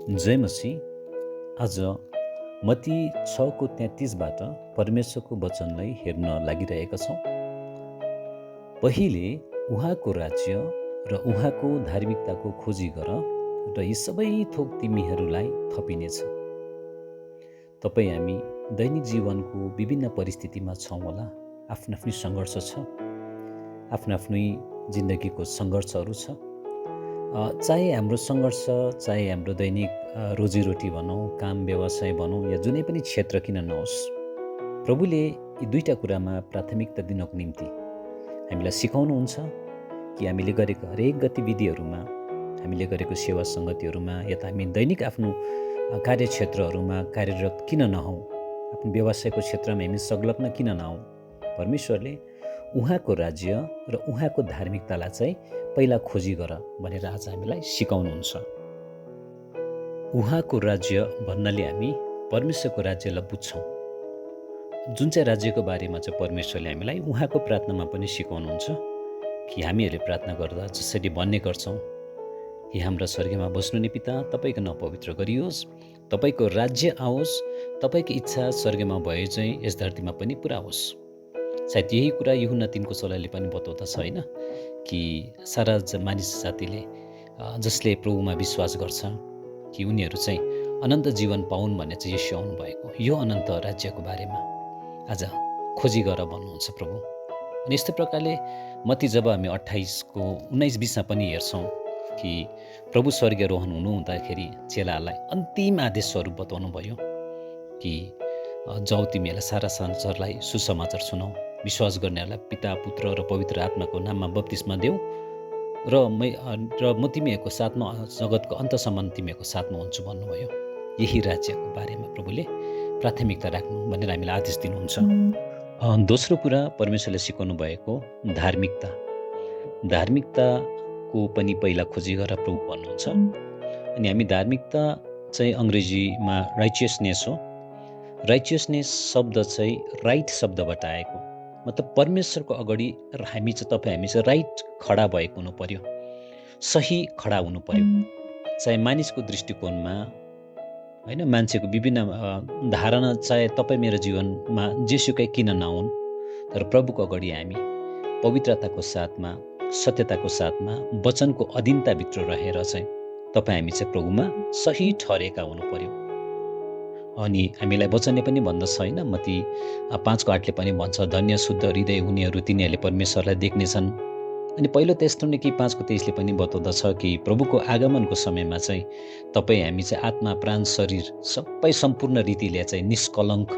जय मसीह। आज मत्ती 6:33बाट परमेश्वरको वचनलाई हेर्न लागिरहेका छौँ। पहिले उहाँको राज्य र उहाँको धार्मिकताको खोजी गर र यी सबै थोक तिमीहरूलाई थपिनेछ। तपाईँ हामी दैनिक जीवनको विभिन्न परिस्थितिमा छौँ होला। आफ्नो आफ्नै सङ्घर्ष छ, आफ्नो आफ्नै जिन्दगीको सङ्घर्षहरू छ। चाहे हाम्रो सङ्घर्ष, चाहे हाम्रो दैनिक रोजीरोटी भनौँ, काम व्यवसाय भनौँ, या जुनै पनि क्षेत्र किन नहोस्, प्रभुले यी दुईटा कुरामा प्राथमिकता दिनको निम्ति हामीलाई सिकाउनुहुन्छ कि हामीले गरेको हरेक गतिविधिहरूमा, हामीले गरेको सेवा सङ्गतिहरूमा, या त हामी दैनिक आफ्नो कार्यक्षेत्रहरूमा कार्यरत किन नहौँ, आफ्नो व्यवसायको क्षेत्रमा हामी संलग्न किन नहौँ, परमेश्वरले उहाँको राज्य र उहाँको धार्मिकतालाई चाहिँ पहिला खोजी गर भनेर आज हामीलाई सिकाउनुहुन्छ। उहाँको राज्य भन्नाले हामी परमेश्वरको राज्यलाई बुझ्छौँ, जुन चाहिँ राज्यको बारेमा चाहिँ परमेश्वरले हामीलाई उहाँको प्रार्थनामा पनि सिकाउनुहुन्छ कि हामीहरूले प्रार्थना गर्दा जसरी भन्ने गर्छौँ, हे हाम्रा स्वर्गीयमा बस्नुहुने पिता, तपाईँको नाउँ पवित्र गरियोस्, तपाईँको राज्य आओस्, तपाईँको इच्छा स्वर्गमा भए चाहिँ यस धरतीमा पनि पुरा होस्। सायद यही कुरा यूहन्ना 3को 16ले पनि बताउँदछ होइन, कि सारा मानिस जातिले जसले प्रभुमा विश्वास गर्छ कि उनीहरू चाहिँ अनन्त जीवन पाउन् भन्ने चाहिँ यसो आउनु भएको, यो अनन्त राज्यको बारेमा आज खोजी गर भन्नुहुन्छ प्रभु। अनि यस्तै प्रकारले मत्ती जब हामी 28को 19-20मा पनि हेर्छौँ कि प्रभु स्वर्गीयरोहण हुँदाखेरि चेलाहरूलाई अन्तिम आदेश स्वरूप बताउनु भयो कि जाऊ तिमीहरूलाई सारा संसारलाई सुसमाचार सुनाऊ, विश्वास गर्नेहरूलाई पिता, पुत्र र पवित्र आत्माको नाममा बप्तिस्मा देऊ र म तिमीहरूको साथमा जगतको अन्तसम्म तिमीहरूको साथमा हुन्छु भन्नुभयो। यही राज्यको बारेमा प्रभुले प्राथमिकता राख्नु भनेर हामीलाई आदेश दिनुहुन्छ। दोस्रो कुरा परमेश्वरले सिकाउनु भएको धार्मिकता। धार्मिकताको पनि पहिला खोजी गरेर प्रभु भन्नुहुन्छ। अनि हामी धार्मिकता चाहिँ अङ्ग्रेजीमा राइचियसनेस हो। राइचियसनेस शब्द चाहिँ राइट शब्दबाट आएको, मतलब परमेश्वरको अगाडि हामी चाहिँ राइट खडा भएको हुनु पर्यो, सही खडा हुनु पर्यो। चाहे मानिसको दृष्टिकोणमा होइन, मान्छेको विभिन्न धारणा चाहे तपाईँ मेरो जीवनमा जेसुकै किन नहुन्, तर प्रभुको अगाडि हामी पवित्रताको साथमा, सत्यताको साथमा, वचनको अधीनताभित्र रहेर चाहिँ तपाईँ हामी चाहिँ प्रभुमा सही ठहरेका हुनु पर्यो। अनि हामीलाई वचनले पनि भन्दछ होइन, मत्ती 5:8ले पनि भन्छ, धन्य शुद्ध हृदय हुनेहरू तिनीहरूले परमेश्वरलाई देख्नेछन्। अनि पहिलो तेस्सलोनिकी 5:23ले पनि बताउँदछ कि प्रभुको आगमनको समयमा चाहिँ तपाईँ हामी चाहिँ आत्मा, प्राण, शरीर सबै सम्पूर्ण रीतिले चाहिँ निष्कलङ्क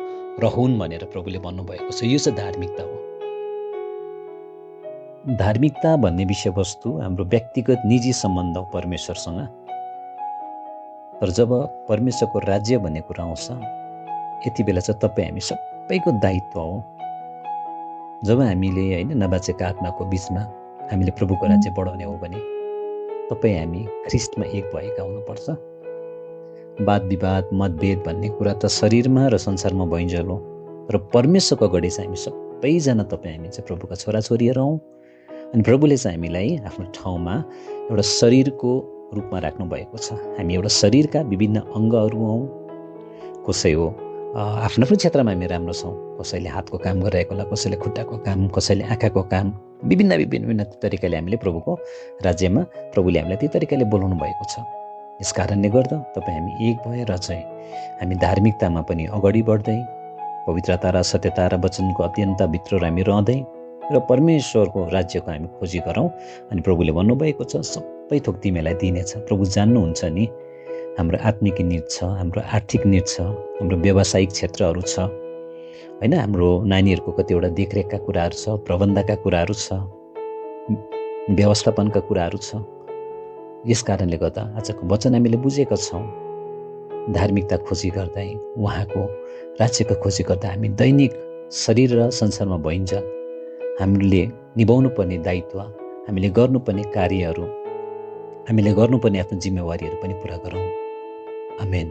रहून् भनेर प्रभुले भन्नुभएको छ। यो चाहिँ धार्मिकता हो। धार्मिकता भन्ने विषयवस्तु हाम्रो व्यक्तिगत निजी सम्बन्ध हो परमेश्वरसँग। तर जब परमेश्वरको राज्य भन्ने कुरा आउँछ, यति बेला चाहिँ तपाईँ हामी सबैको दायित्व हो। जब हामीले होइन नबाचेका आत्माको बिचमा हामीले प्रभुको राज्य बढाउने हो भने तपाईँ हामी ख्रिस्टमा एक भएका हुनुपर्छ। वाद विवाद, मतभेद भन्ने कुरा त शरीरमा र संसारमा भइन्जेल हो, तर परमेश्वरको अगाडि चाहिँ हामी सबैजना तपाईँ हामी चाहिँ प्रभुका छोराछोरीहरू हौँ। अनि प्रभुले चाहिँ हामीलाई आफ्नो ठाउँमा एउटा शरीरको रूपमा राख्नु भएको छ। हामी एउटा शरीरका विभिन्न अङ्गहरू हौँ। कसै हो आफ्नो आफ्नो क्षेत्रमा हामी राम्रो छौँ, कसैले हातको काम गरिरहेको होला, कसैले खुट्टाको काम, कसैले आँखाको काम, विभिन्न तरिकाले हामीले प्रभुको राज्यमा प्रभुले हामीलाई त्यही तरिकाले बोलाउनु भएको छ। यस कारणले गर्दा तपाईँ हामी एक भएर चाहिँ हामी धार्मिकतामा पनि अगाडि बढ्दै, पवित्रता र सत्यता र वचनको अत्यन्तभित्र हामी रहँदै र परमेश्वरको राज्यको हामी खोजी गरौँ। अनि प्रभुले भन्नुभएको छ सबै थोक तिमीलाई दिनेछ। प्रभु जान्नुहुन्छ नि हाम्रो आत्मिक निड छ, हाम्रो आर्थिक निड छ, हाम्रो व्यावसायिक क्षेत्रहरू छ होइन, हाम्रो नानीहरूको कतिवटा देखरेखका कुराहरू छ, प्रबन्धका कुराहरू छ, व्यवस्थापनका कुराहरू छ। यस कारणले गर्दा आजको वचन हामीले बुझेका छौँ। धार्मिकता खोजी गर्दै, उहाँको राज्यको खोजी गर्दा हामी दैनिक शरीर र संसारमा भइन्छ हामीले निभाउनु पर्ने दायित्व, हामीले गर्नुपर्ने कार्यहरू, हामीले गर्नुपर्ने आफ्नो जिम्मेवारीहरू पनि पुरा गरौँ। आमेन।